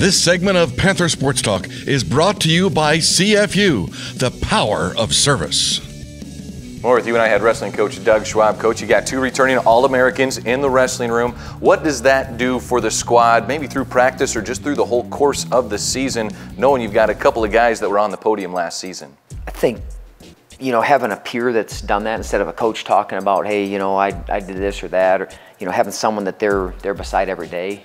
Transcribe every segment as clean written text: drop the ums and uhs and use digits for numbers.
This segment of Panther Sports Talk is brought to you by CFU, the power of service. More with UNI head wrestling coach Doug Schwab. Coach, you got 2 returning All-Americans in the wrestling room. What does that do for the squad, maybe through practice or just through the whole course of the season, knowing you've got a couple of guys that were on the podium last season? I think, having a peer that's done that instead of a coach talking about, hey, I did this or that, or, having someone that they're beside every day,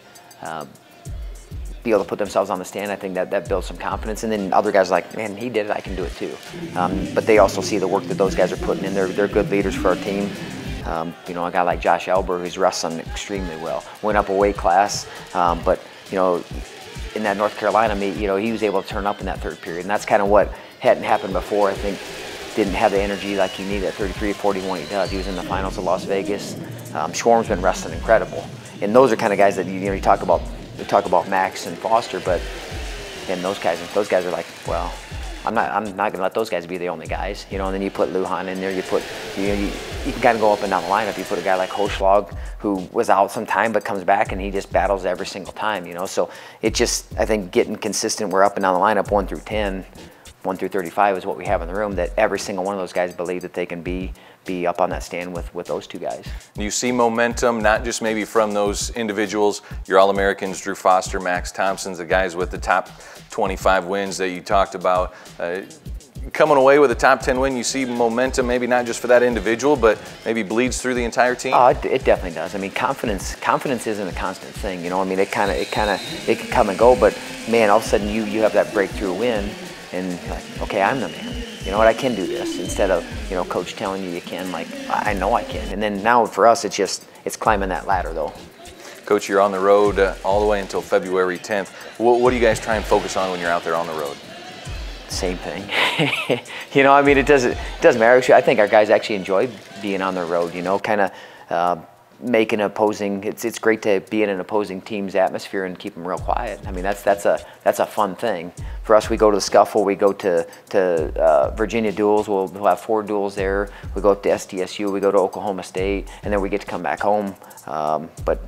be able to put themselves on the stand, I think that builds some confidence. And then other guys are like, man, he did it, I can do it too. But they also see the work that those guys are putting in. They're good leaders for our team. A guy like Josh Elber, who's wrestling extremely well, went up a weight class, but in that North Carolina meet, he was able to turn up in that third period, and that's kind of what hadn't happened before. I think didn't have the energy like he needed at 33-41. He does. He was in the finals of Las Vegas. Schwarm's been wrestling incredible, and those are kind of guys that you talk about. We talk about Max and Foster, but those guys are like, well, I'm not going to let those guys be the only guys, And then you put Lujan in there. You can kind of go up and down the lineup. You put a guy like Hochschlag, who was out some time but comes back and he just battles every single time, So it just, I think, getting consistent. We're up and down the lineup 1 through 10, 1 through 35 is what we have in the room. That every single one of those guys believe that they can be up on that stand with those 2 guys. You see momentum, not just maybe from those individuals, your All-Americans, Drew Foster, Max Thompson's, the guys with the top 25 wins that you talked about. Coming away with a top 10 win, you see momentum, maybe not just for that individual, but maybe bleeds through the entire team? It definitely does. I mean, confidence isn't a constant thing, it can come and go, but man, all of a sudden you have that breakthrough win, and you're like, okay, I'm the man. You know what, I can do this, instead of, coach telling you can, like, I know I can. And then now for us, it's climbing that ladder, though. Coach, you're on the road all the way until February 10th. What do you guys try and focus on when you're out there on the road? Same thing. It doesn't matter. I think our guys actually enjoy being on the road, kind of make an opposing, it's great to be in an opposing team's atmosphere and keep them real quiet. I mean, that's a fun thing. For us, we go to the Scuffle, we go to Virginia duels, we'll have 4 duels there. We go to SDSU, we go to Oklahoma State, and then we get to come back home. But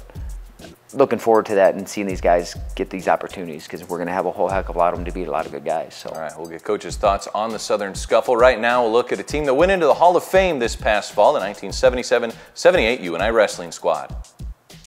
looking forward to that and seeing these guys get these opportunities, because we're going to have a whole heck of a lot of them to beat a lot of good guys. So. All right, we'll get Coach's thoughts on the Southern Scuffle. Right now, we'll look at a team that went into the Hall of Fame this past fall, the 1977-78 UNI Wrestling Squad.